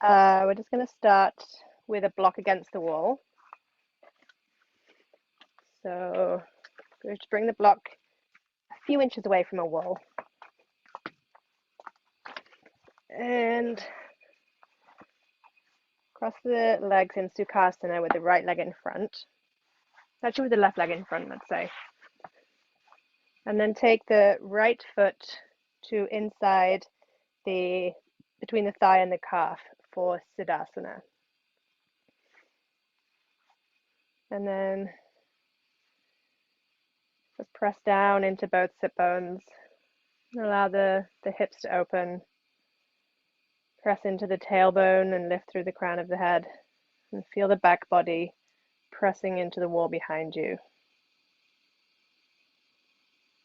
We're just going to start with a block against the wall. So we're going to bring the block a few inches away from a wall. And cross the legs in Sukasana with the right leg in front. Actually with the left leg in front, let's say. And then take the right foot to inside between the thigh and the calf for Siddhasana. And then just press down into both sit bones. Allow the hips to open. Press into the tailbone and lift through the crown of the head. And feel the back body pressing into the wall behind you.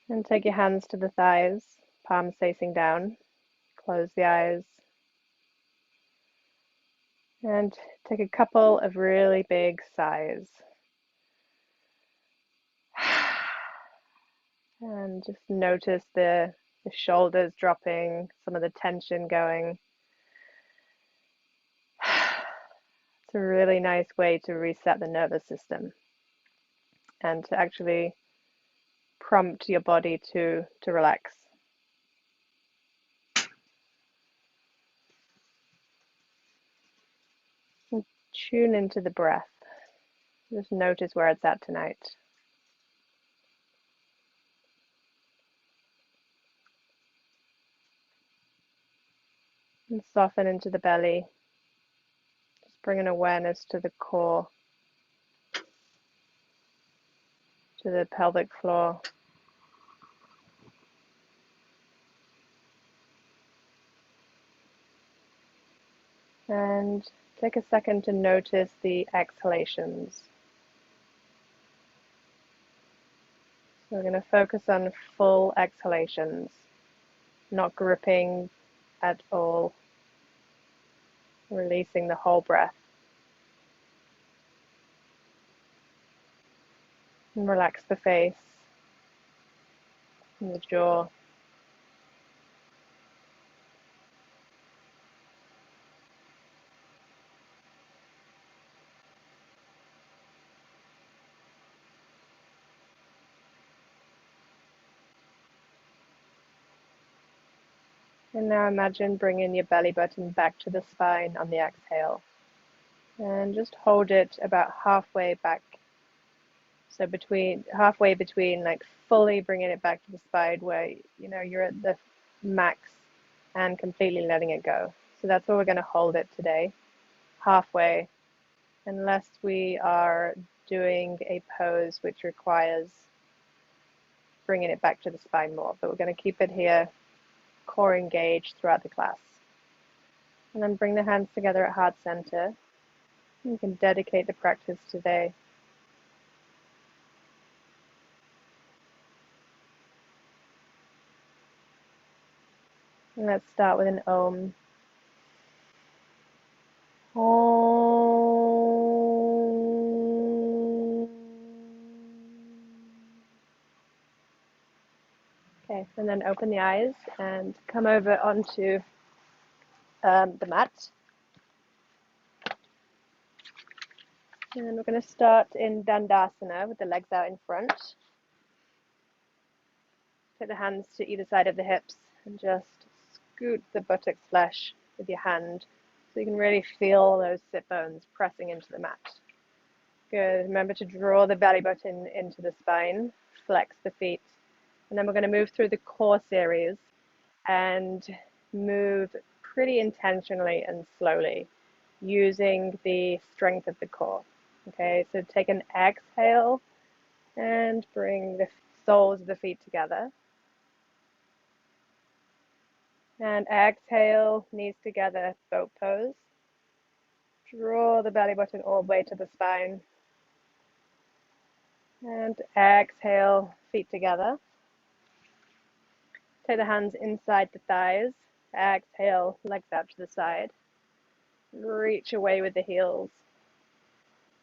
And take your hands to the thighs, palms facing down. Close the eyes. And take a couple of really big sighs. And just notice the shoulders dropping, some of the tension going. It's a really nice way to reset the nervous system and to actually prompt your body to relax. And tune into the breath. Just notice where it's at tonight. And soften into the belly. Just bring an awareness to the core, to the pelvic floor. And take a second to notice the exhalations. So we're going to focus on full exhalations, not gripping at all, releasing the whole breath. And relax the face and the jaw. And now imagine bringing your belly button back to the spine on the exhale. And just hold it about halfway back. So halfway between, like fully bringing it back to the spine where you're at the max and completely letting it go. So that's where we're going to hold it today, halfway, unless we are doing a pose which requires bringing it back to the spine more. But we're going to keep it here, core engaged throughout the class. And then bring the hands together at heart center. You can dedicate the practice today. And let's start with an Om. Okay, and then open the eyes and come over onto the mat. And we're going to start in Dandasana with the legs out in front. Take the hands to either side of the hips and just scoot the buttocks flesh with your hand so you can really feel those sit bones pressing into the mat. Good. Remember to draw the belly button into the spine, flex the feet. And then we're going to move through the core series and move pretty intentionally and slowly using the strength of the core. Okay, so take an exhale and bring the soles of the feet together. And exhale, knees together, boat pose. Draw the belly button all the way to the spine. And exhale, feet together. Take the hands inside the thighs. Exhale, legs out to the side. Reach away with the heels.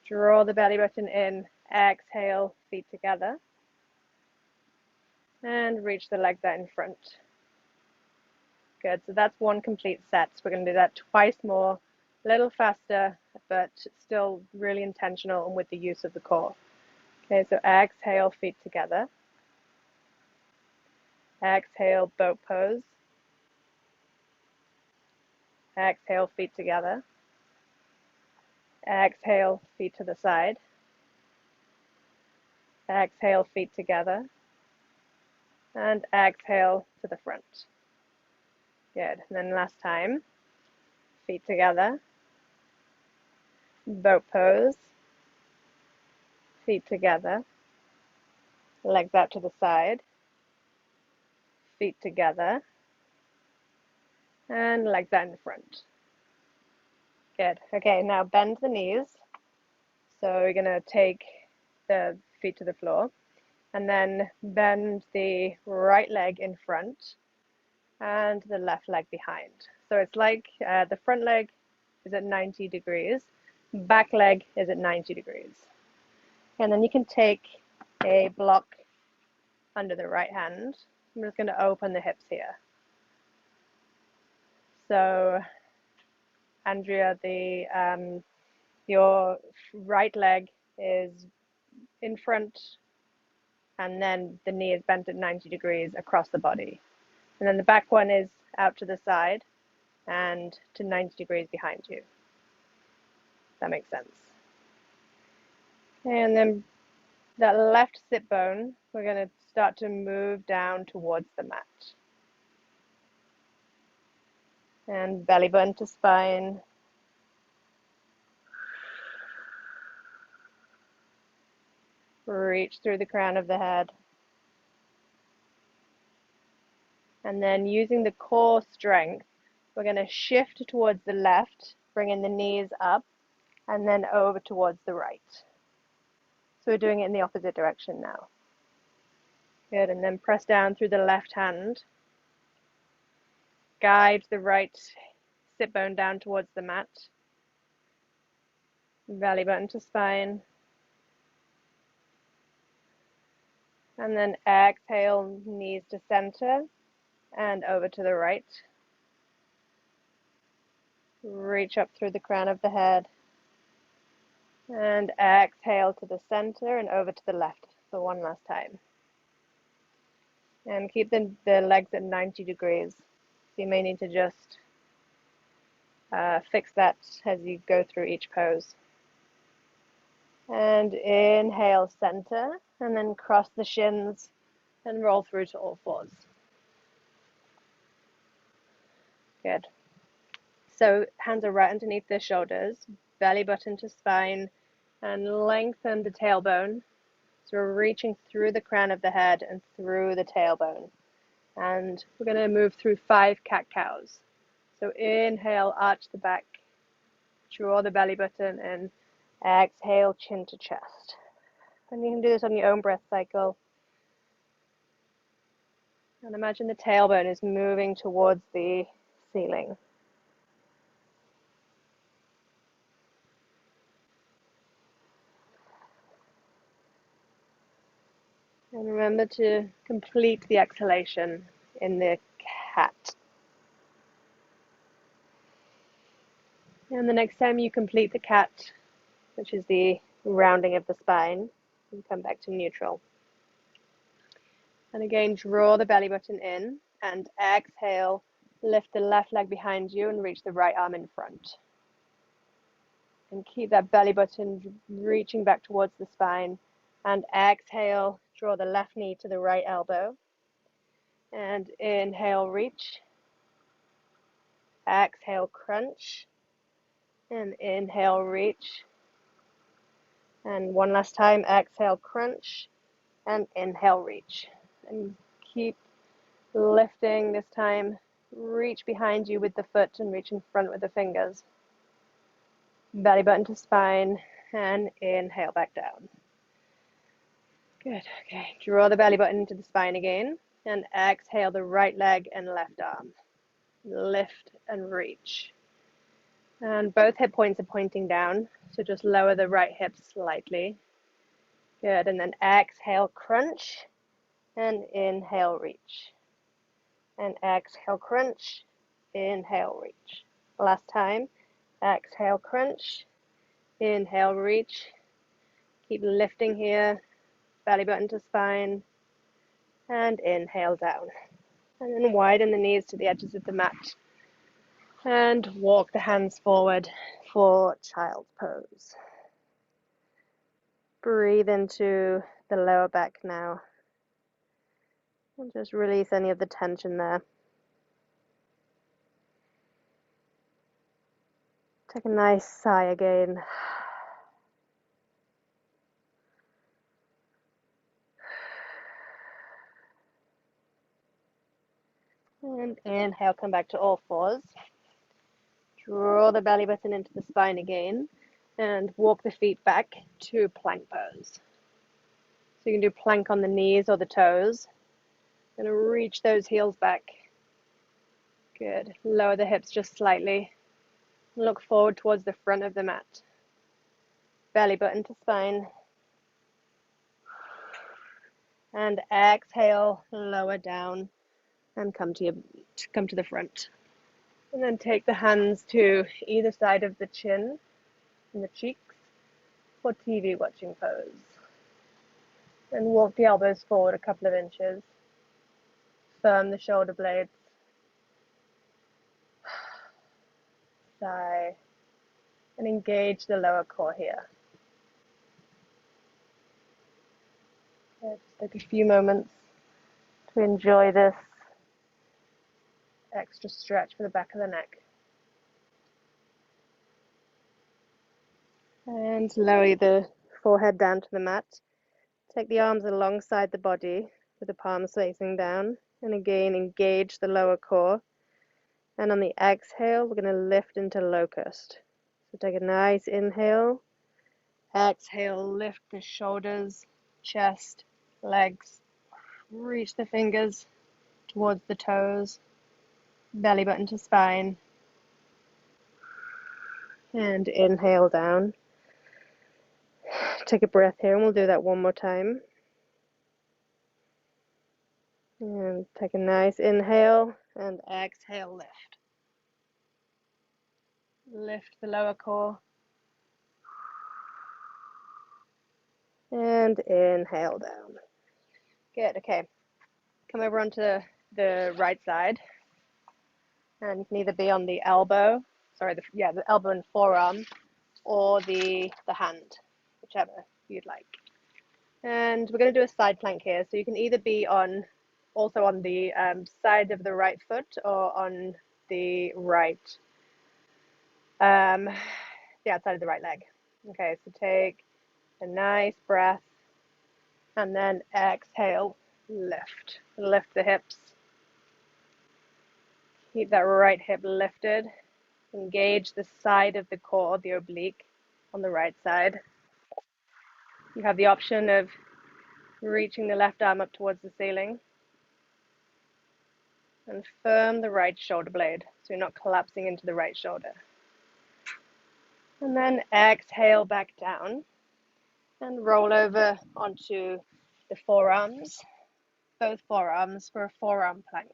Draw the belly button in. Exhale, feet together. And reach the legs out in front. Good, so that's one complete set. So we're going to do that twice more A little faster, but still really intentional and with the use of the core. Okay, so exhale, feet together. Exhale, boat pose. Exhale, feet together. Exhale, feet to the side. Exhale, feet together. And exhale to the front. Good. And then last time, feet together. Boat pose. Feet together. Legs out to the side. Feet together. And legs out in the front. Good. Okay, now bend the knees. So we're going to take the feet to the floor and then bend the right leg in front and the left leg behind. So it's like the front leg is at 90 degrees, back leg is at 90 degrees. And then you can take a block under the right hand. I'm just going to open the hips here. So Andrea, your right leg is in front, and then the knee is bent at 90 degrees across the body. And then the back one is out to the side and to 90 degrees behind you. That makes sense. And then that left sit bone, we're going to start to move down towards the mat. And belly button to spine. Reach through the crown of the head. And then using the core strength, we're going to shift towards the left, bringing the knees up, and then over towards the right. So we're doing it in the opposite direction now. Good, and then press down through the left hand. Guide the right sit bone down towards the mat. Belly button to spine. And then exhale, knees to center and over to the right. Reach up through the crown of the head. And exhale to the center and over to the left for one last time. And keep the legs at 90 degrees. So you may need to just fix that as you go through each pose. And inhale, center, and then cross the shins and roll through to all fours. Good. So hands are right underneath the shoulders, belly button to spine, and lengthen the tailbone. So we're reaching through the crown of the head and through the tailbone. And we're going to move through 5 cat-cows. So inhale, arch the back, draw the belly button, and exhale, chin to chest. And you can do this on your own breath cycle. And imagine the tailbone is moving towards the ceiling. And remember to complete the exhalation in the cat. And the next time you complete the cat, which is the rounding of the spine, you come back to neutral. And again, draw the belly button in and exhale, lift the left leg behind you and reach the right arm in front. And keep that belly button reaching back towards the spine. And exhale, draw the left knee to the right elbow. And inhale, reach. Exhale, crunch. And inhale, reach. And one last time, exhale, crunch. And inhale, reach. And keep lifting this time. Reach behind you with the foot and reach in front with the fingers. Belly button to spine. And inhale back down. Good. Okay. Draw the belly button into the spine again. And exhale the right leg and left arm. Lift and reach. And both hip points are pointing down. So just lower the right hip slightly. Good. And then exhale, crunch. And inhale, reach. And exhale, crunch. Inhale, reach. Last time. Exhale, crunch. Inhale, reach. Keep lifting here, belly button to spine. And inhale down. And then widen the knees to the edges of the mat. And walk the hands forward for child's pose. Breathe into the lower back now. And just release any of the tension there. Take a nice sigh again. And inhale, come back to all fours. Draw the belly button into the spine again. And walk the feet back to plank pose. So you can do plank on the knees or the toes. Going to reach those heels back. Good. Lower the hips just slightly. Look forward towards the front of the mat. Belly button to spine. And exhale, lower down and come to the front. And then take the hands to either side of the chin and the cheeks for TV watching pose. And walk the elbows forward a couple of inches. Firm the shoulder blades. Sigh. And engage the lower core here. Okay, just take a few moments to enjoy this extra stretch for the back of the neck. And lower the forehead down to the mat. Take the arms alongside the body with the palms facing down. And again, engage the lower core. And on the exhale, we're going to lift into Locust. So take a nice inhale. Exhale, lift the shoulders, chest, legs. Reach the fingers towards the toes. Belly button to spine. And inhale down. Take a breath here, and we'll do that one more time. And take a nice inhale, and exhale, lift. Lift the lower core. And inhale down. Good, okay. Come over onto the right side. And you can either be on the elbow, the elbow and forearm, or the hand, whichever you'd like. And we're going to do a side plank here. So you can either be also on the side of the right foot or on the right, the outside of the right leg. Okay, so take a nice breath and then exhale, lift. Lift the hips. Keep that right hip lifted. Engage the side of the core, the oblique, on the right side. You have the option of reaching the left arm up towards the ceiling. And firm the right shoulder blade, so you're not collapsing into the right shoulder. And then exhale back down and roll over onto the forearms, both forearms for a forearm plank.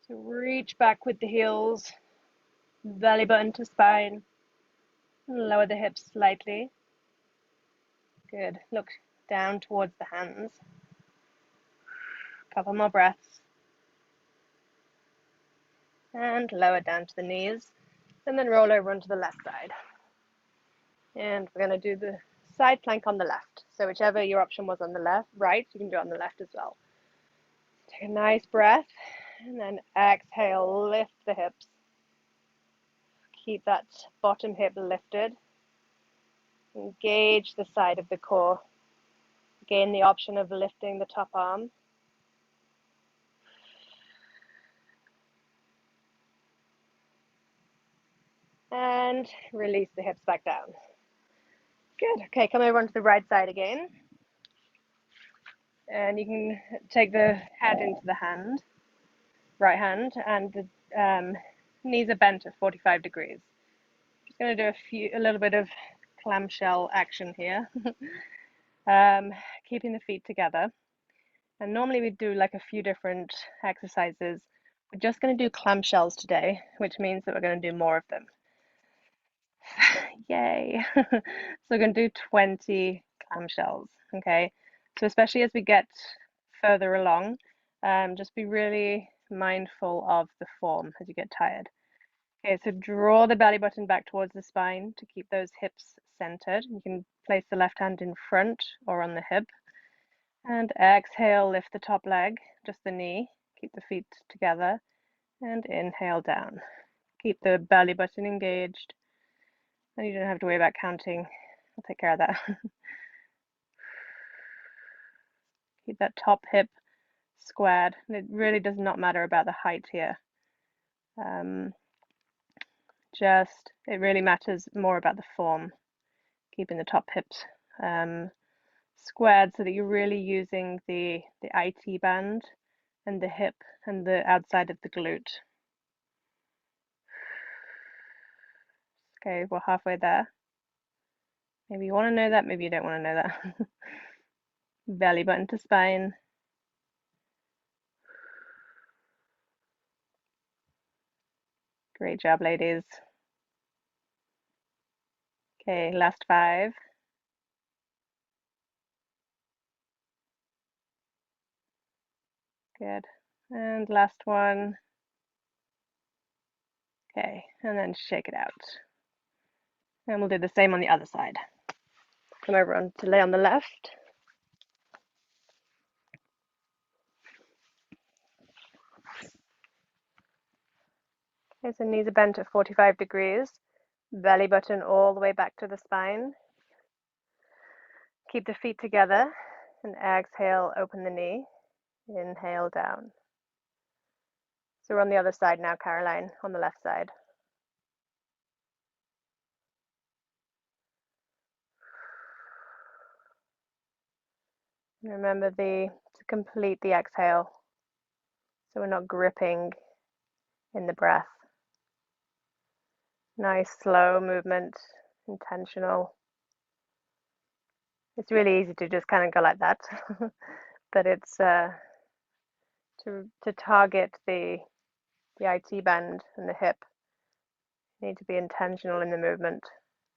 So reach back with the heels, belly button to spine, and lower the hips slightly. Good. Look down towards the hands. Couple more breaths. And lower down to the knees. And then roll over onto the left side. And we're going to do the side plank on the left. So whichever your option was on the right, you can do it on the left as well. Take a nice breath. And then exhale, lift the hips. Keep that bottom hip lifted. Engage the side of the core. Again, the option of lifting the top arm. And release the hips back down. Good. Okay, come over onto the right side again. And you can take the head into the hand, right hand, and the knees are bent at 45 degrees. Just going to do a little bit of clamshell action here. Keeping the feet together. And normally we do like a few different exercises. We're just going to do clamshells today, which means that we're going to do more of them. Yay. So we're going to do 20 clamshells, okay? So especially as we get further along, just be really mindful of the form as you get tired. Okay, so draw the belly button back towards the spine to keep those hips centered. You can place the left hand in front or on the hip. And exhale, lift the top leg, just the knee. Keep the feet together. And inhale down. Keep the belly button engaged. And you don't have to worry about counting. I'll take care of that. Keep that top hip squared. And it really does not matter about the height here. It really matters more about the form. Keeping the top hips squared so that you're really using the IT band and the hip and the outside of the glute. Okay, we're halfway there. Maybe you want to know that, maybe you don't want to know that. Belly button to spine. Great job, ladies. Okay, last 5. Good. And last one. Okay, and then shake it out. And we'll do the same on the other side. Come over on to lay on the left. Okay, so knees are bent at 45 degrees. Belly button all the way back to the spine. Keep the feet together and exhale, open the knee. Inhale down. So we're on the other side now, Caroline, on the left side. And remember to complete the exhale, so we're not gripping in the breath. Nice slow movement, intentional. It's really easy to just kind of go like that, but it's to target the IT band and the hip. You need to be intentional in the movement.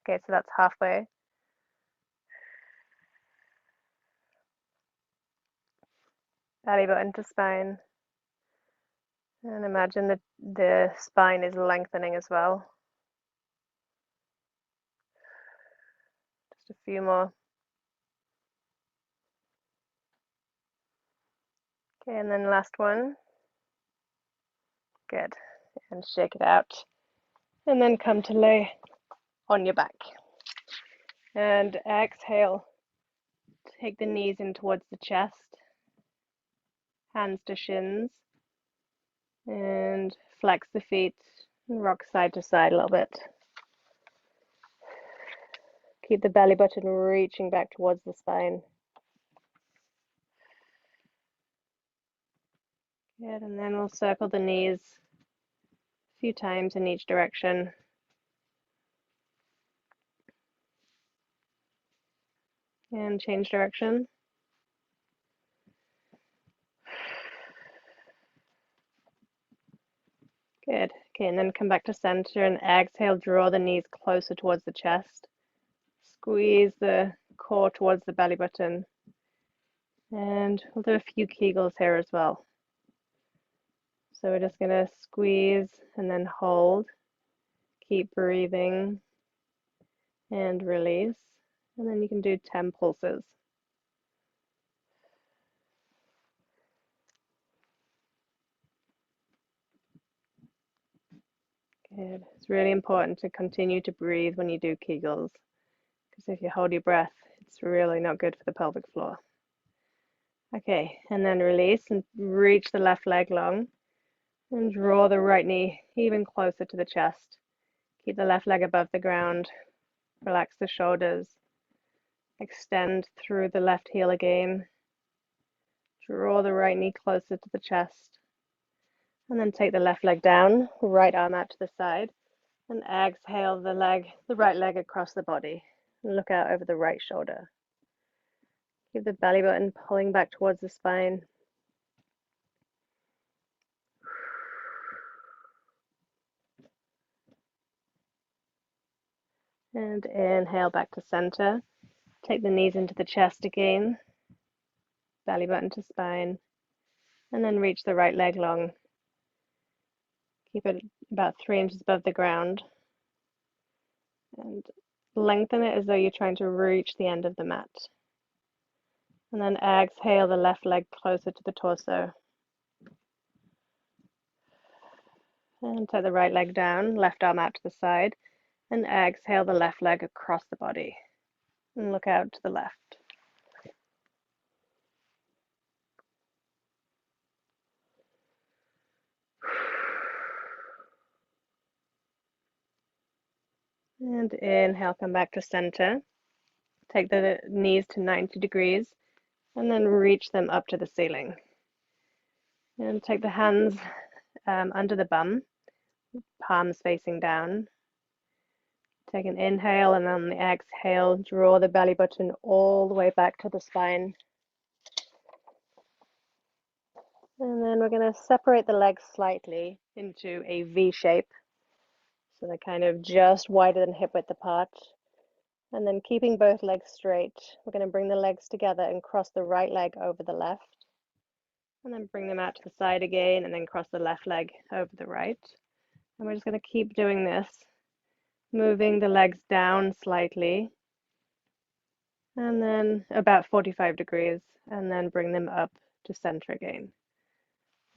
Okay, so that's halfway. Belly button to spine. And imagine that the spine is lengthening as well. Just a few more. Okay, and then last one. Good. And shake it out. And then come to lay on your back. And exhale. Take the knees in towards the chest. Hands to shins. And flex the feet and rock side to side a little bit. Keep the belly button reaching back towards the spine. Good, and then we'll circle the knees a few times in each direction. And change direction. Good. Okay, and then come back to center and exhale, draw the knees closer towards the chest. Squeeze the core towards the belly button. And we'll do a few Kegels here as well. So we're just going to squeeze and then hold. Keep breathing and release. And then you can do 10 pulses. Good. It's really important to continue to breathe when you do Kegels, because if you hold your breath, it's really not good for the pelvic floor. Okay, and then release and reach the left leg long and draw the right knee even closer to the chest. Keep the left leg above the ground. Relax the shoulders. Extend through the left heel again. Draw the right knee closer to the chest. And then take the left leg down, right arm out to the side. And exhale the right leg across the body. And look out over the right shoulder. Keep the belly button pulling back towards the spine. And inhale back to center. Take the knees into the chest again, belly button to spine, and then reach the right leg long. Keep it about 3 inches above the ground. And lengthen it as though you're trying to reach the end of the mat. And then exhale the left leg closer to the torso. And take the right leg down, left arm out to the side. And exhale the left leg across the body. And look out to the left. And inhale, come back to center. Take the knees to 90 degrees and then reach them up to the ceiling. And take the hands under the bum, palms facing down. Take an inhale, and on the exhale, draw the belly button all the way back to the spine. And then we're going to separate the legs slightly into a V shape. So they're kind of just wider than hip width apart. And then keeping both legs straight, we're going to bring the legs together and cross the right leg over the left. And then bring them out to the side again, and then cross the left leg over the right. And we're just going to keep doing this, moving the legs down slightly, and then about 45 degrees, and then bring them up to center again.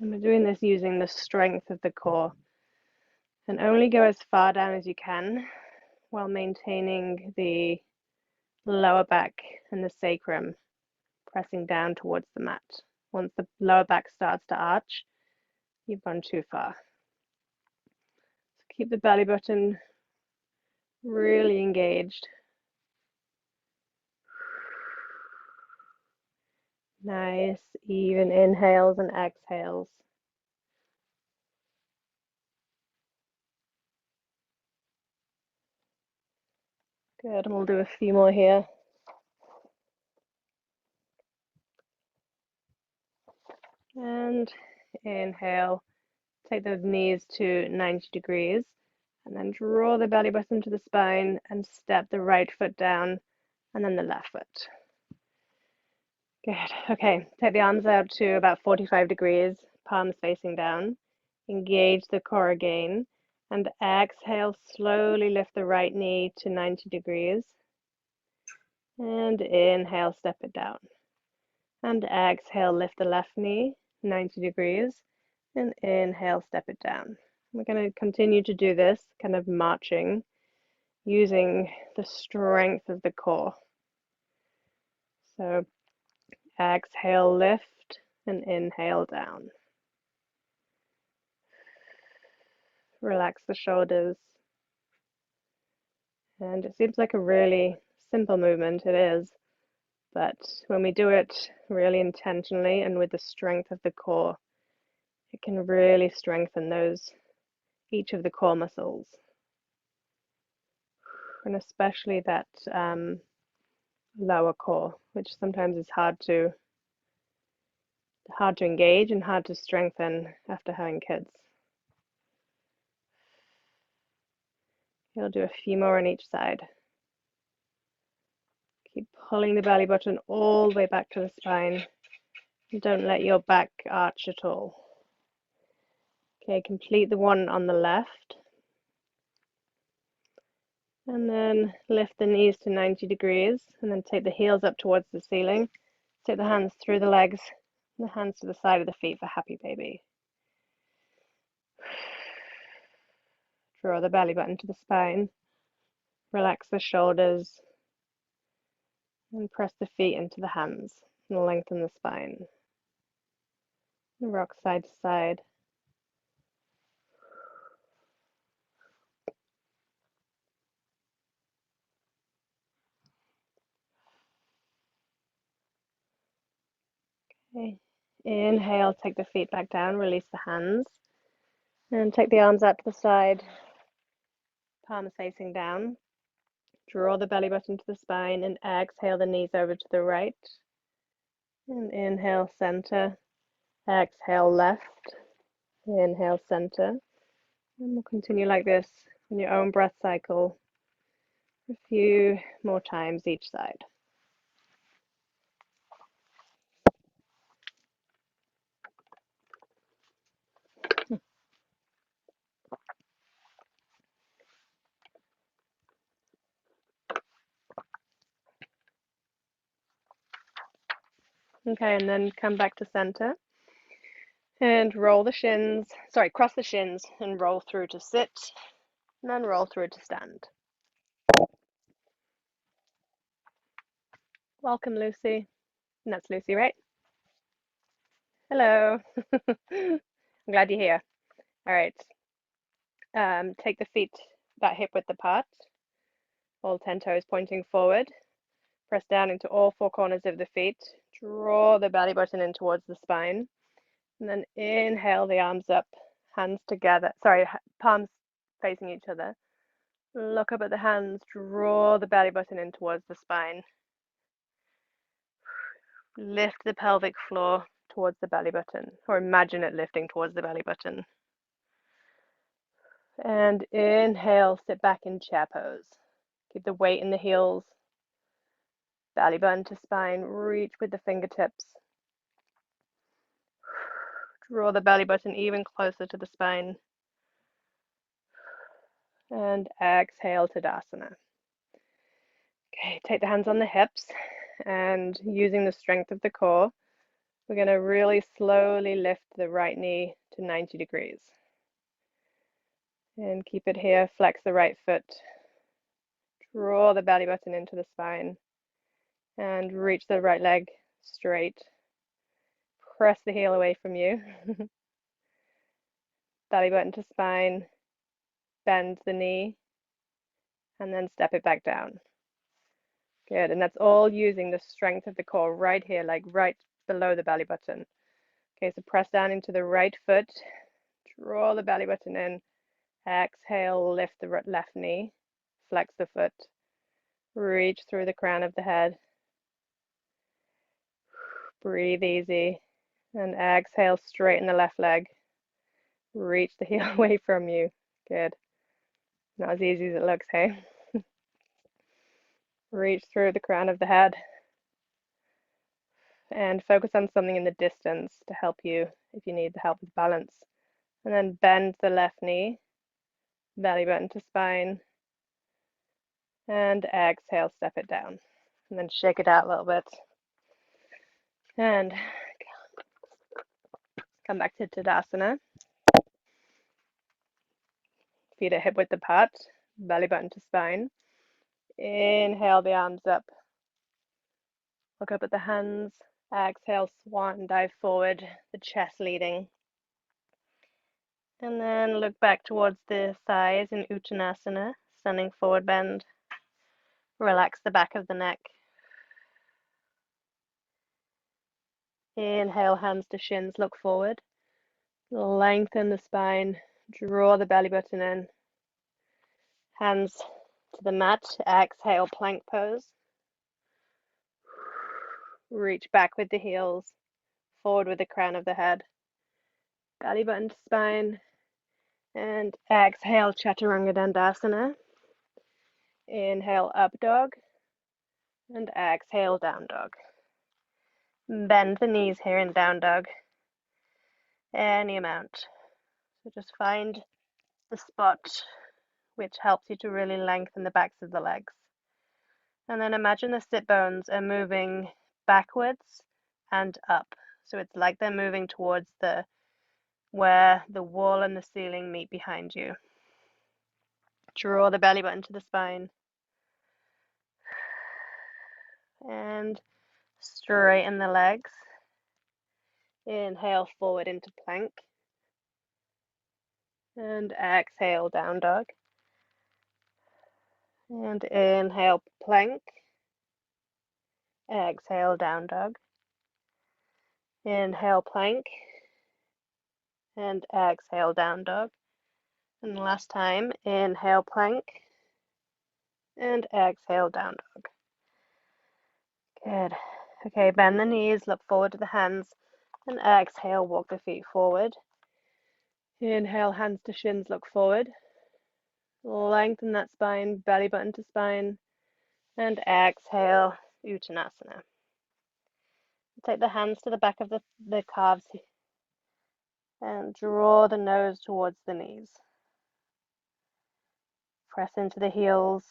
And we're doing this using the strength of the core. And only go as far down as you can while maintaining the lower back and the sacrum pressing down towards the mat. Once the lower back starts to arch, you've gone too far. So keep the belly button really engaged. Nice, even inhales and exhales. Good, and we'll do a few more here. And inhale, take the knees to 90 degrees, and then draw the belly button to the spine and step the right foot down, and then the left foot. Good. Okay, take the arms out to about 45 degrees, palms facing down. Engage the core again, and exhale, slowly lift the right knee to 90 degrees. And inhale, step it down. And exhale, lift the left knee 90 degrees. And inhale, step it down. We're going to continue to do this, kind of marching, using the strength of the core. So exhale, lift, and inhale down. Relax the shoulders. And it seems like a really simple movement, it is. But when we do it really intentionally and with the strength of the core, it can really strengthen each of the core muscles. And especially that lower core, which sometimes is hard to engage and hard to strengthen after having kids. You'll do a few more on each side. Keep pulling the belly button all the way back to the spine. Don't let your back arch at all. Okay, complete the one on the left. And then lift the knees to 90 degrees, and then take the heels up towards the ceiling. Take the hands through the legs, and the hands to the side of the feet for happy baby. Draw the belly button to the spine. Relax the shoulders, and press the feet into the hands, and lengthen the spine. And rock side to side. Okay. Inhale, take the feet back down, release the hands, and take the arms out to the side, palms facing down. Draw the belly button to the spine, and exhale the knees over to the right. And inhale, center. Exhale, left. Inhale, center. And we'll continue like this in your own breath cycle, A few more times each side. Okay, and then come back to center and roll the shins, cross the shins and roll through to sit, and then roll through to stand. Welcome, Lucy. And that's Lucy, right? Hello. I'm glad you're here. All right. Take the feet about hip width apart, all 10 toes pointing forward. Press down into all four corners of the feet. Draw the belly button in towards the spine. And then inhale the arms up, hands together. Palms facing each other. Look up at the hands. Draw the belly button in towards the spine. Lift the pelvic floor towards the belly button, or imagine it lifting towards the belly button. And inhale, sit back in chair pose. Keep the weight in the heels. Belly button to spine. Reach with the fingertips. Draw the belly button even closer to the spine. And exhale, Tadasana. Okay, take the hands on the hips, and using the strength of the core, we're going to really slowly lift the right knee to 90 degrees. And keep it here, flex the right foot, draw the belly button into the spine, and reach the right leg straight. Press the heel away from you. Belly button to spine, bend the knee, and then step it back down. Good, and that's all using the strength of the core right here, like right below the belly button. Okay, so press down into the right foot, draw the belly button in, exhale, lift the left knee, flex the foot, reach through the crown of the head, breathe easy, and exhale, straighten the left leg, reach the heel away from you. Good. Not as easy as it looks, hey? Reach through the crown of the head and focus on something in the distance to help you if you need the help with balance. And then bend the left knee, belly button to spine, and exhale, step it down. And then shake it out a little bit. And come back to Tadasana. Feet are hip width apart, belly button to spine. Inhale the arms up. Look up at the hands. Exhale, swan dive forward, the chest leading. And then look back towards the thighs in Uttanasana, standing forward bend. Relax the back of the neck. Inhale, hands to shins, look forward. Lengthen the spine, draw the belly button in. Hands to the mat, exhale, plank pose. Reach back with the heels, forward with the crown of the head. Belly button to spine. And exhale, Chaturanga Dandasana. Inhale, up dog. And exhale, down dog. Bend the knees here in down dog. Any amount. So just find the spot which helps you to really lengthen the backs of the legs. And then imagine the sit bones are moving backwards and up. So it's like they're moving towards where the wall and the ceiling meet behind you. Draw the belly button to the spine. And straighten the legs. Inhale forward into plank. And exhale, down dog. And inhale, plank. Exhale, down dog. Inhale, plank. And exhale, down dog. And last time, inhale, plank. And exhale, down dog. Good. Okay, bend the knees, look forward to the hands. And exhale, walk the feet forward. Inhale, hands to shins, look forward. Lengthen that spine, belly button to spine, and exhale, Uttanasana. Take the hands to the back of the calves and draw the nose towards the knees. Press into the heels.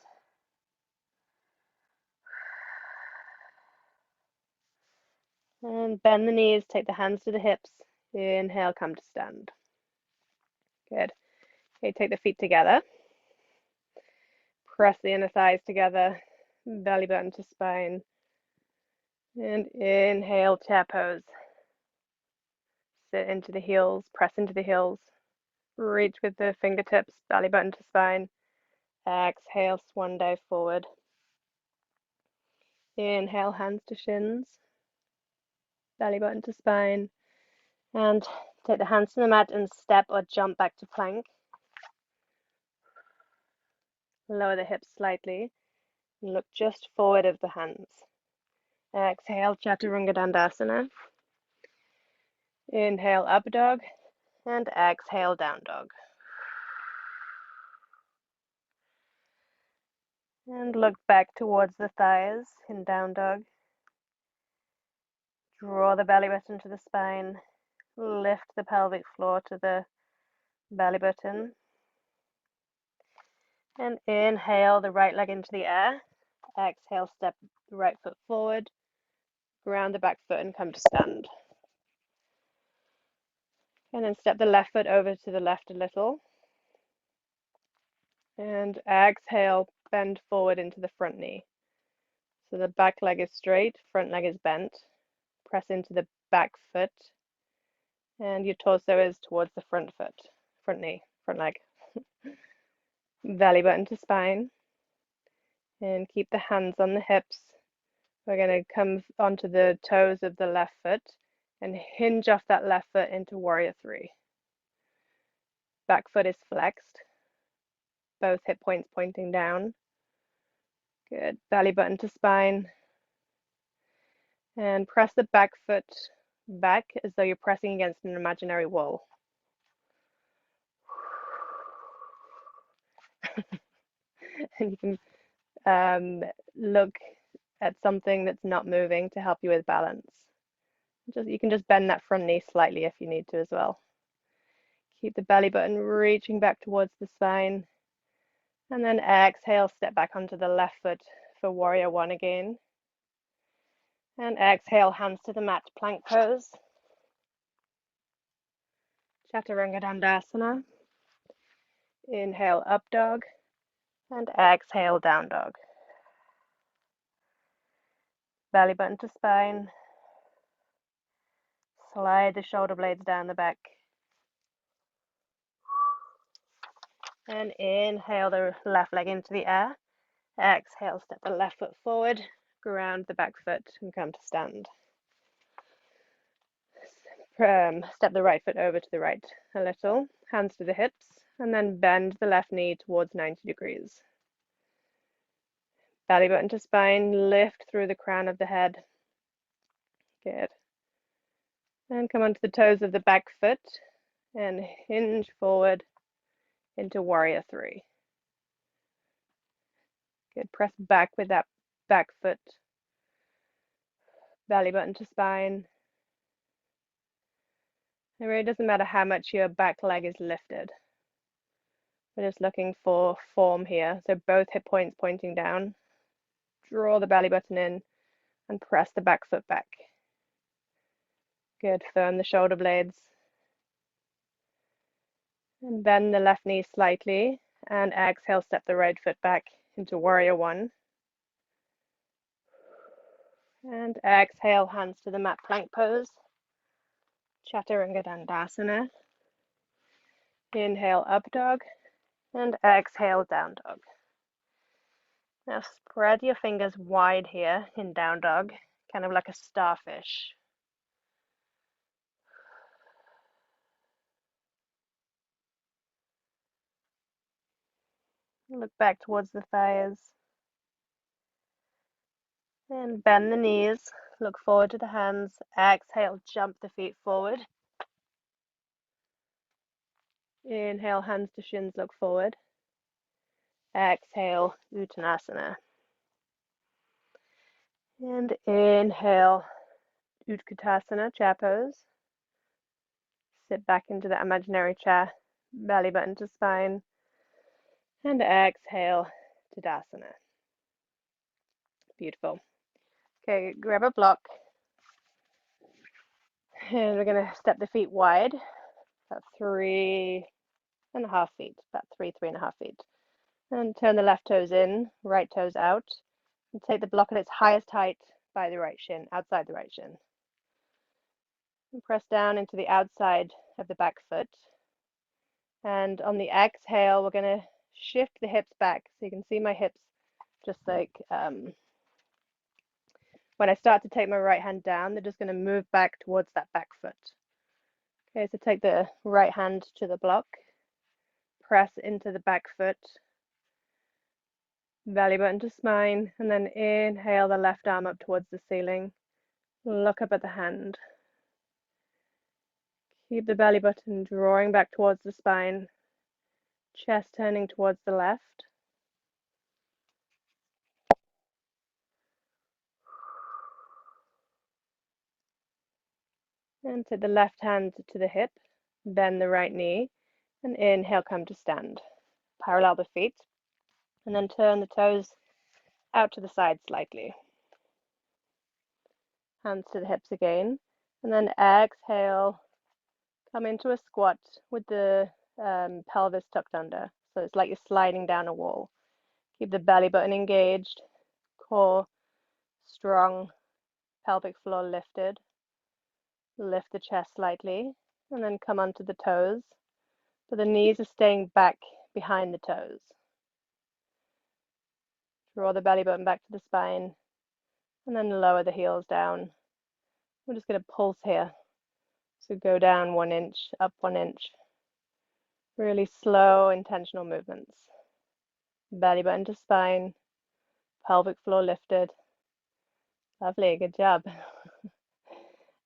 And bend the knees, take the hands to the hips. Inhale, come to stand. Good. Okay, take the feet together. Press the inner thighs together, belly button to spine. And inhale, chair pose. Sit into the heels, press into the heels. Reach with the fingertips, belly button to spine. Exhale, swan dive forward. Inhale, hands to shins, belly button to spine. And take the hands to the mat and step or jump back to plank. Lower the hips slightly. Look just forward of the hands. Exhale, Chaturanga Dandasana. Inhale, up dog. And exhale, down dog. And look back towards the thighs in down dog. Draw the belly button to the spine. Lift the pelvic floor to the belly button. And inhale the right leg into the air. Exhale, step the right foot forward. Ground the back foot and come to stand. And then step the left foot over to the left a little. And exhale, bend forward into the front knee. So the back leg is straight, front leg is bent. Press into the back foot. And your torso is towards the front foot, front knee, front leg. Belly button to spine. And keep the hands on the hips. We're going to come onto the toes of the left foot and hinge off that left foot into warrior three. Back foot is flexed. Both hip points pointing down. Good. Belly button to spine. And press the back foot back as though you're pressing against an imaginary wall. And you can look at something that's not moving to help you with balance. You can just bend that front knee slightly if you need to as well. Keep the belly button reaching back towards the spine. And then exhale, step back onto the left foot for warrior one again. And exhale, hands to the mat, plank pose. Chaturanga Dandasana. Inhale, up dog. And exhale, down dog. Belly button to spine. Slide the shoulder blades down the back. And inhale the left leg into the air. Exhale, step the left foot forward, ground the back foot and come to stand. Step the right foot over to the right a little, hands to the hips, and then bend the left knee towards 90 degrees. Belly button to spine, lift through the crown of the head. Good. And come onto the toes of the back foot and hinge forward into warrior three. Good. Press back with that back foot. Belly button to spine. It really doesn't matter how much your back leg is lifted. We're just looking for form here. So both hip points pointing down. Draw the belly button in and press the back foot back. Good. Firm the shoulder blades. And bend the left knee slightly. And exhale, step the right foot back into warrior one. And exhale, hands to the mat, plank pose. Chaturanga Dandasana. Inhale, up dog. And exhale, down dog. Now spread your fingers wide here in down dog, kind of like a starfish. Look back towards the thighs. And bend the knees. Look forward to the hands. Exhale, jump the feet forward. Inhale, hands to shins, look forward. Exhale, Uttanasana. And inhale, Uttanasana, chair pose. Sit back into the imaginary chair, belly button to spine. And exhale, Tadasana. Beautiful. Okay, grab a block. And we're going to step the feet wide, about 3.5 feet, about 3.5 feet. And turn the left toes in, right toes out. And take the block at its highest height by the right shin, outside the right shin. And press down into the outside of the back foot. And on the exhale, we're going to shift the hips back. So you can see my hips just like when I start to take my right hand down, they're just going to move back towards that back foot. Okay, so take the right hand to the block, press into the back foot, belly button to spine, and then inhale the left arm up towards the ceiling. Look up at the hand. Keep the belly button drawing back towards the spine, chest turning towards the left. And take the left hand to the hip, bend the right knee, and inhale, come to stand. Parallel the feet, and then turn the toes out to the side slightly. Hands to the hips again, and then exhale, come into a squat with the pelvis tucked under. So it's like you're sliding down a wall. Keep the belly button engaged, core strong, pelvic floor lifted. Lift the chest slightly, and then come onto the toes. So the knees are staying back behind the toes. Draw the belly button back to the spine, and then lower the heels down. We're just going to pulse here. So go down 1 inch, up 1 inch. Really slow, intentional movements. Belly button to spine, pelvic floor lifted. Lovely, good job.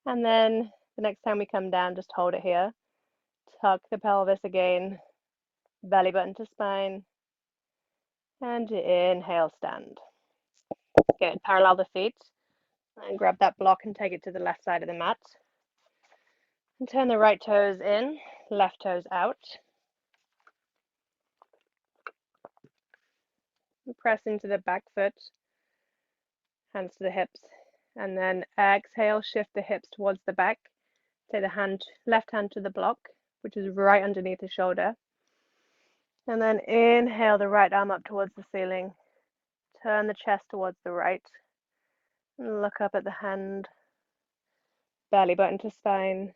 And then the next time we come down, just hold it here. Tuck the pelvis again, belly button to spine, and inhale, stand. Good, parallel the feet, and grab that block and take it to the left side of the mat. And turn the right toes in, left toes out. And press into the back foot, hands to the hips, and then exhale, shift the hips towards the back. Take the left hand to the block, which is right underneath the shoulder. And then inhale the right arm up towards the ceiling. Turn the chest towards the right. And look up at the hand. Belly button to spine.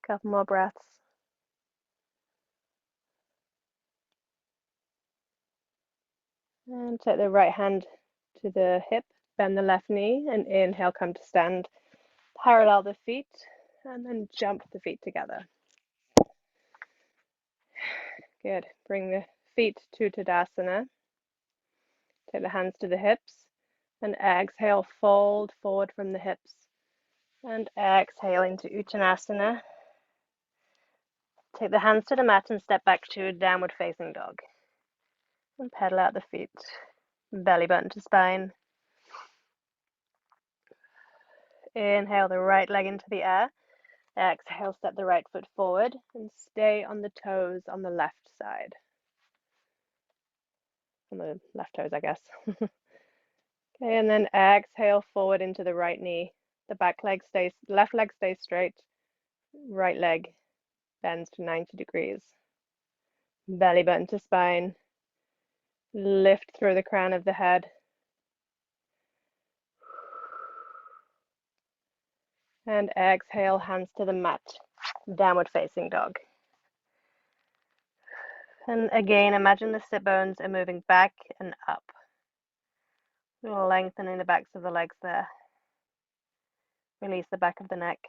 Couple more breaths. And take the right hand to the hip. Bend the left knee and inhale, come to stand. Parallel the feet and then jump the feet together. Good. Bring the feet to Tadasana. Take the hands to the hips and exhale, fold forward from the hips. And exhale into Uttanasana. Take the hands to the mat and step back to downward facing dog. And pedal out the feet. Belly button to spine. Inhale the right leg into the air. Exhale, step the right foot forward and stay on the toes on the left side. On the left toes, I guess. Okay, and then exhale forward into the right knee. The left leg stays straight. Right leg bends to 90 degrees. Belly button to spine. Lift through the crown of the head. And exhale, hands to the mat. Downward facing dog. And again, imagine the sit bones are moving back and up. Lengthening the backs of the legs there. Release the back of the neck.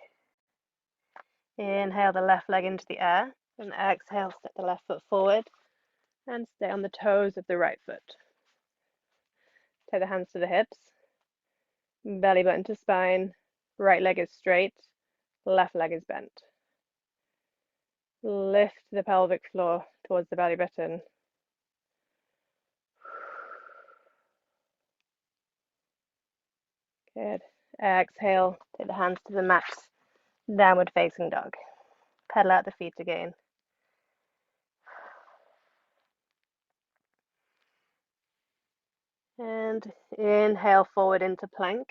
Inhale the left leg into the air. And exhale, step the left foot forward. And stay on the toes of the right foot. Take the hands to the hips. Belly button to spine. Right leg is straight, left leg is bent. Lift the pelvic floor towards the belly button. Good. Exhale, take the hands to the mat, downward facing dog. Pedal out the feet again. And inhale forward into plank.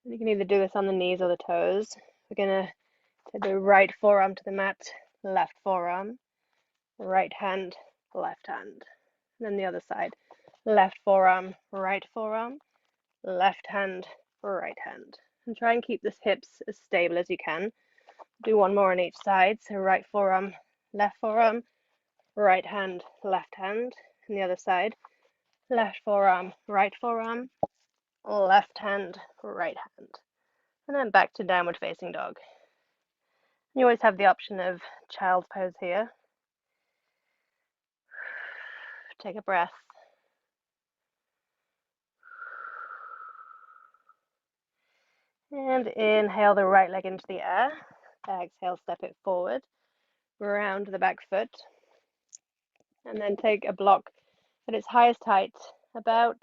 You can either do this on the knees or the toes. We're going to take the right forearm to the mat, left forearm, right hand, left hand. And then the other side. Left forearm, left hand, right hand. And try and keep the hips as stable as you can. Do one more on each side. So right forearm, right hand, left hand. And the other side. Left forearm, left hand, right hand. And then back to downward facing dog. You always have the option of child's pose here. Take a breath. And inhale the right leg into the air. Exhale, step it forward. Round the back foot. And then take a block at its highest height, about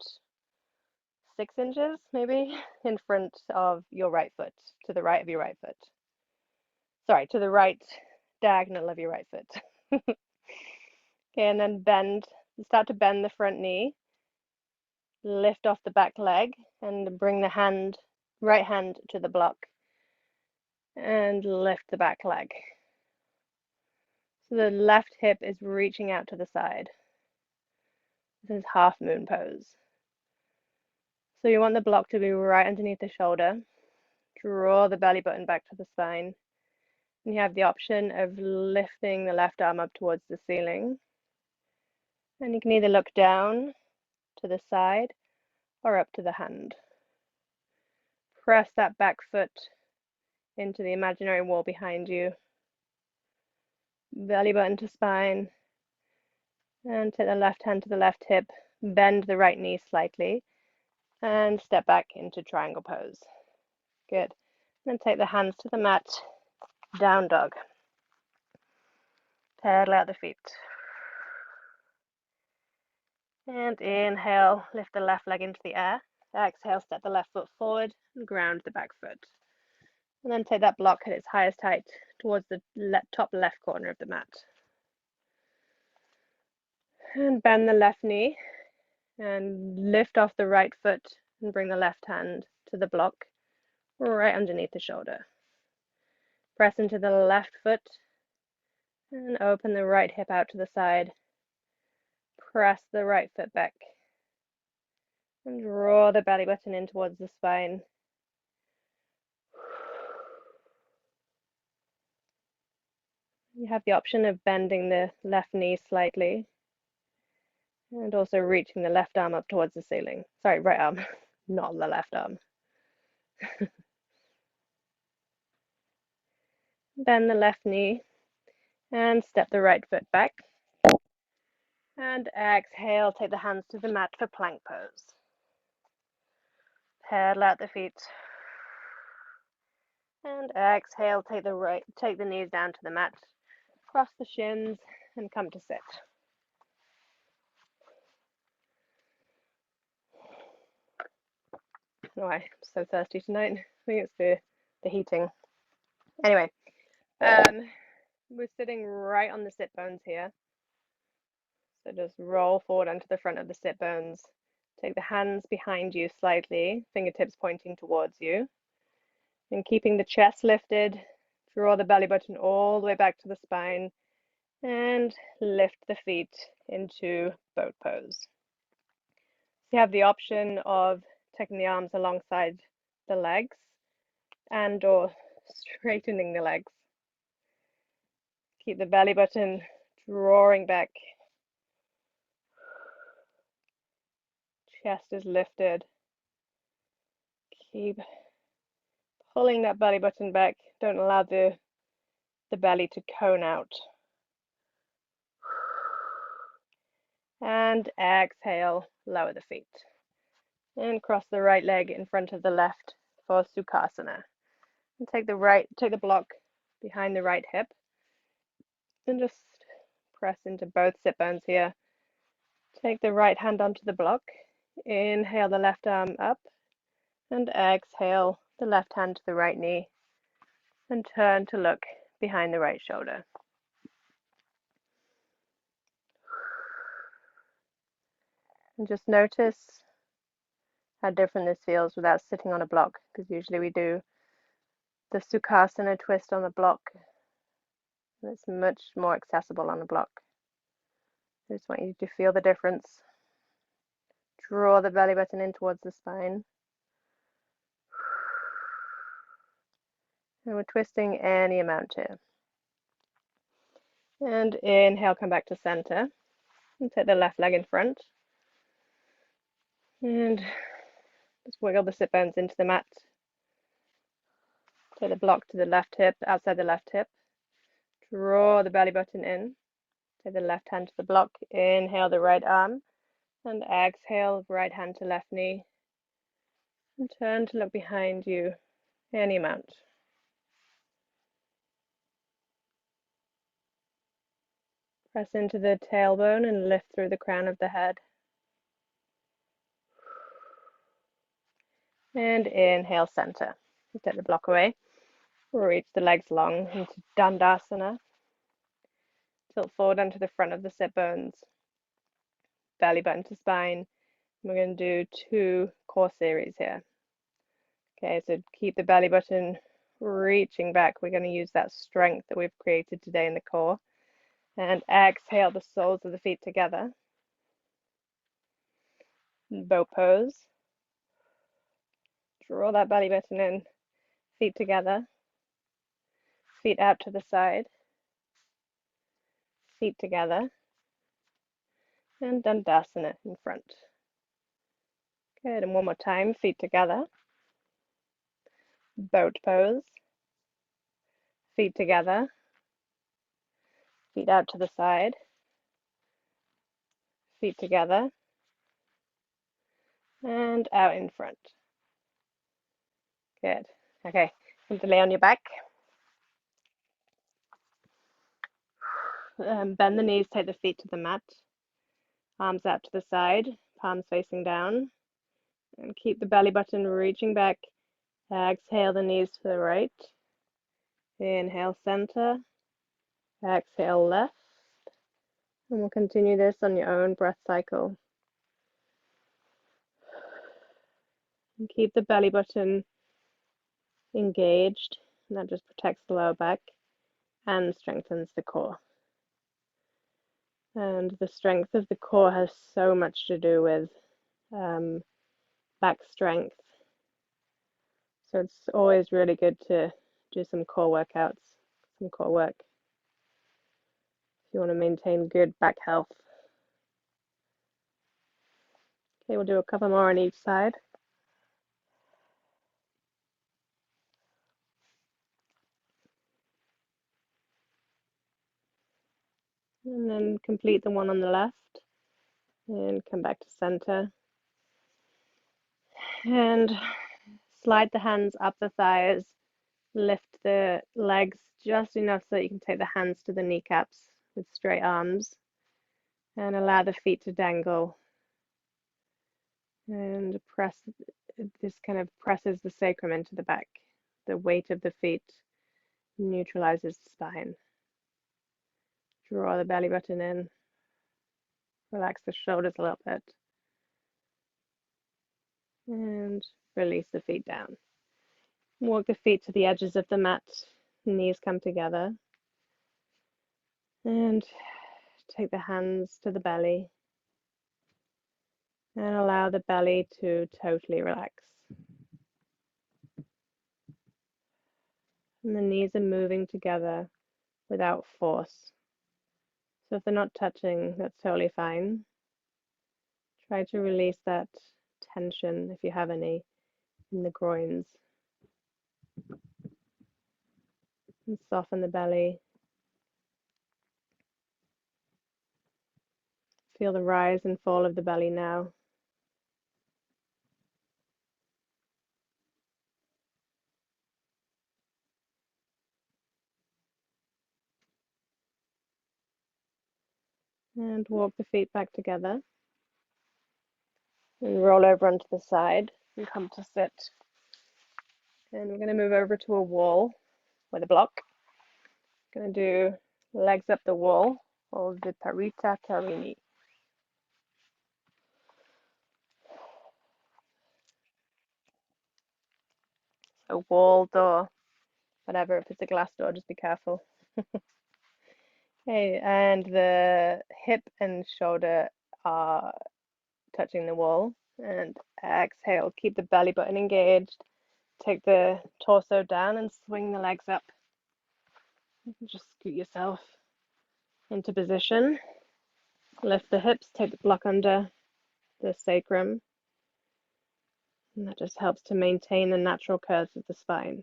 6 inches maybe, in front of your right foot, to the right of your right foot. Sorry, to the right diagonal of your right foot. Okay, and then bend, start to bend the front knee. Lift off the back leg and bring the right hand to the block. And lift the back leg. So the left hip is reaching out to the side. This is half moon pose. So you want the block to be right underneath the shoulder. Draw the belly button back to the spine. And you have the option of lifting the left arm up towards the ceiling. And you can either look down to the side or up to the hand. Press that back foot into the imaginary wall behind you. Belly button to spine. And take the left hand to the left hip. Bend the right knee slightly. And step back into triangle pose. Good. Then take the hands to the mat. Down dog. Pedal out the feet. And inhale, lift the left leg into the air. Exhale, step the left foot forward and ground the back foot. And then take that block at its highest height towards the top left corner of the mat. And bend the left knee and lift off the right foot and bring the left hand to the block right underneath the shoulder. Press into the left foot and open the right hip out to the side. Press the right foot back and draw the belly button in towards the spine. You have the option of bending the left knee slightly and also reaching the left arm up towards the ceiling. Sorry, right arm, not the left arm. Bend the left knee and step the right foot back. And exhale, take the hands to the mat for plank pose. Pedal out the feet. And exhale, take the knees down to the mat. Cross the shins and come to sit. Oh, I'm so thirsty tonight. I think it's the heating. Anyway, we're sitting right on the sit bones here. So just roll forward onto the front of the sit bones. Take the hands behind you slightly, fingertips pointing towards you. And keeping the chest lifted, draw the belly button all the way back to the spine and lift the feet into boat pose. You have the option of taking the arms alongside the legs and or straightening the legs. Keep the belly button drawing back. Chest is lifted. Keep pulling that belly button back. Don't allow the belly to cone out. And exhale, lower the feet. And cross the right leg in front of the left for Sukasana. And take the block behind the right hip and just press into both sit bones here. Take the right hand onto the block. Inhale the left arm up and exhale the left hand to the right knee and turn to look behind the right shoulder. And just notice how different this feels without sitting on a block, because usually we do the Sukasana twist on the block. And it's much more accessible on a block. I just want you to feel the difference. Draw the belly button in towards the spine. And we're twisting any amount here. And inhale, come back to center. And take the left leg in front. And just wiggle the sit bones into the mat. Take the block to the left hip, outside the left hip. Draw the belly button in. Take the left hand to the block. Inhale the right arm. And exhale, right hand to left knee. And turn to look behind you any amount. Press into the tailbone and lift through the crown of the head. And inhale, center. Take the block away. Reach the legs long into Dandasana. Tilt forward onto the front of the sit bones. Belly button to spine. We're going to do 2 core series here. Okay, so keep the belly button reaching back. We're going to use that strength that we've created today in the core. And exhale the soles of the feet together. Bow pose. Draw that belly button in. Feet together. Feet out to the side. Feet together. And Dandasana in front. Good, and one more time. Feet together. Boat pose. Feet together. Feet out to the side. Feet together. And out in front. Good. Okay, come to lay on your back. Bend the knees, take the feet to the mat. Arms out to the side, palms facing down. And keep the belly button reaching back. Exhale the knees to the right. Inhale, center. Exhale, left. And we'll continue this on your own breath cycle. And keep the belly button engaged. And that just protects the lower back and strengthens the core. And the strength of the core has so much to do with back strength. So it's always really good to do some core workouts, some core work, if you want to maintain good back health. Okay, we'll do a couple more on each side. And then complete the one on the left. And come back to center. And slide the hands up the thighs. Lift the legs just enough so that you can take the hands to the kneecaps with straight arms. And allow the feet to dangle. And press, this kind of presses the sacrum into the back. The weight of the feet neutralizes the spine. Draw the belly button in. Relax the shoulders a little bit. And release the feet down. Walk the feet to the edges of the mat. Knees come together. And take the hands to the belly. And allow the belly to totally relax. And the knees are moving together without force. So if they're not touching, that's totally fine. Try to release that tension, if you have any, in the groins. And soften the belly. Feel the rise and fall of the belly now. And walk the feet back together. And roll over onto the side and come to sit. And we're going to move over to a wall with a block. Going to do legs up the wall, or Viparita Tarini. So wall, door, whatever. If it's a glass door, just be careful. Okay, and the hip and shoulder are touching the wall. And exhale, keep the belly button engaged. Take the torso down and swing the legs up. Just scoot yourself into position. Lift the hips, take the block under the sacrum. And that just helps to maintain the natural curves of the spine.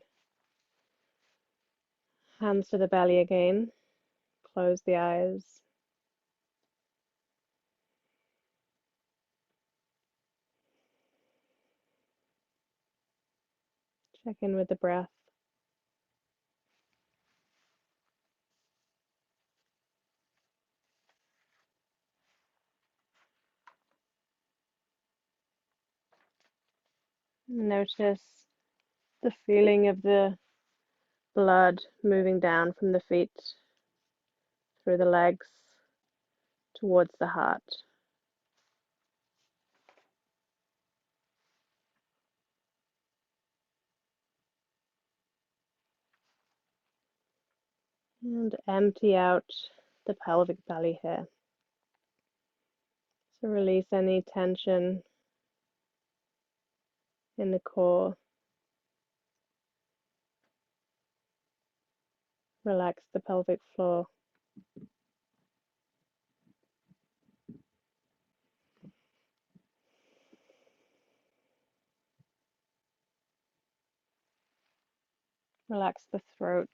Hands to the belly again. Close the eyes. Check in with the breath. Notice the feeling of the blood moving down from the feet through the legs towards the heart. And empty out the pelvic belly here. So release any tension in the core. Relax the pelvic floor. Relax the throat.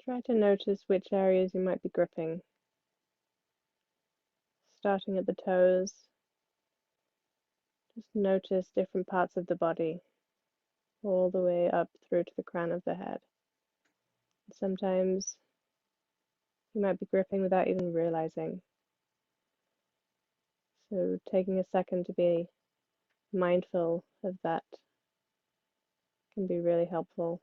Try to notice which areas you might be gripping. Starting at the toes, just notice different parts of the body, all the way up through to the crown of the head. Sometimes you might be gripping without even realizing. So taking a second to be mindful of that can be really helpful.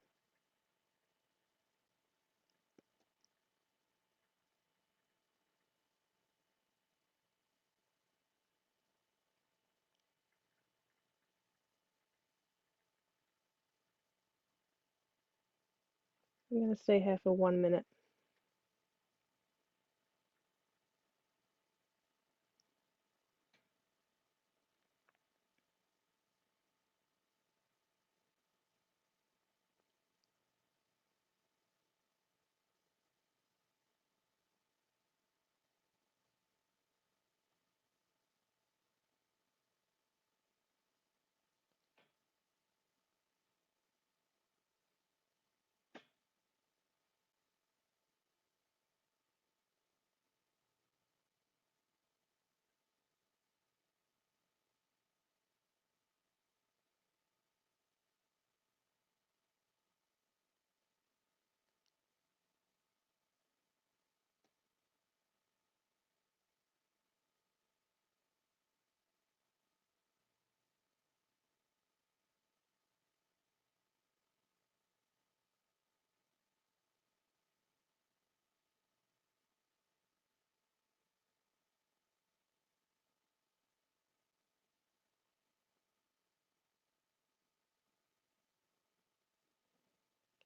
I'm going to stay here for 1 minute.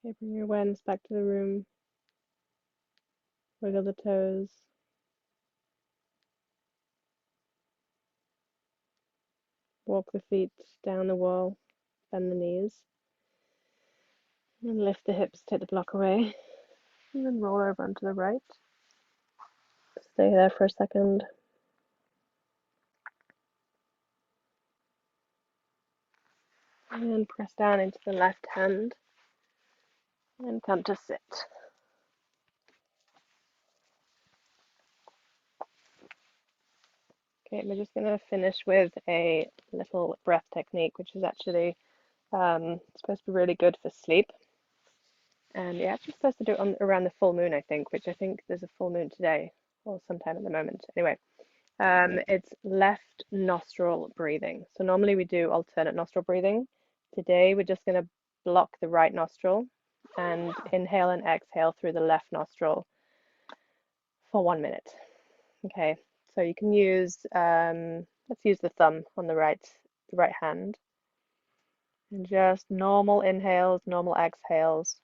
Okay, bring your awareness back to the room. Wiggle the toes. Walk the feet down the wall. Bend the knees. And lift the hips, take the block away. And then roll over onto the right. Stay there for a second. And press down into the left hand. And come to sit. Okay, we're just going to finish with a little breath technique, which is actually supposed to be really good for sleep. And you're actually supposed to do it around the full moon, I think, which I think there's a full moon today or sometime at the moment. Anyway, it's left nostril breathing. So normally we do alternate nostril breathing. Today we're just going to block the right nostril and inhale and exhale through the left nostril for 1 minute. Okay, so you can use, let's use the thumb on the right hand, and just normal inhales, normal exhales.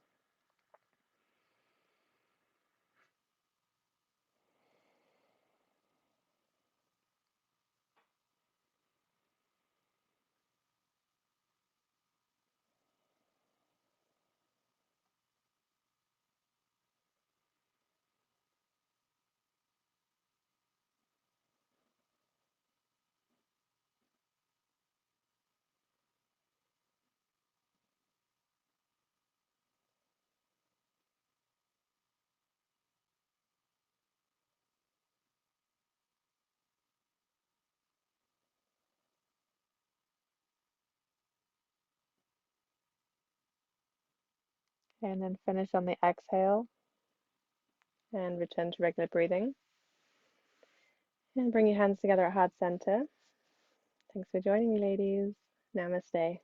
And then finish on the exhale and return to regular breathing. And bring your hands together at heart center. Thanks for joining me, ladies. Namaste.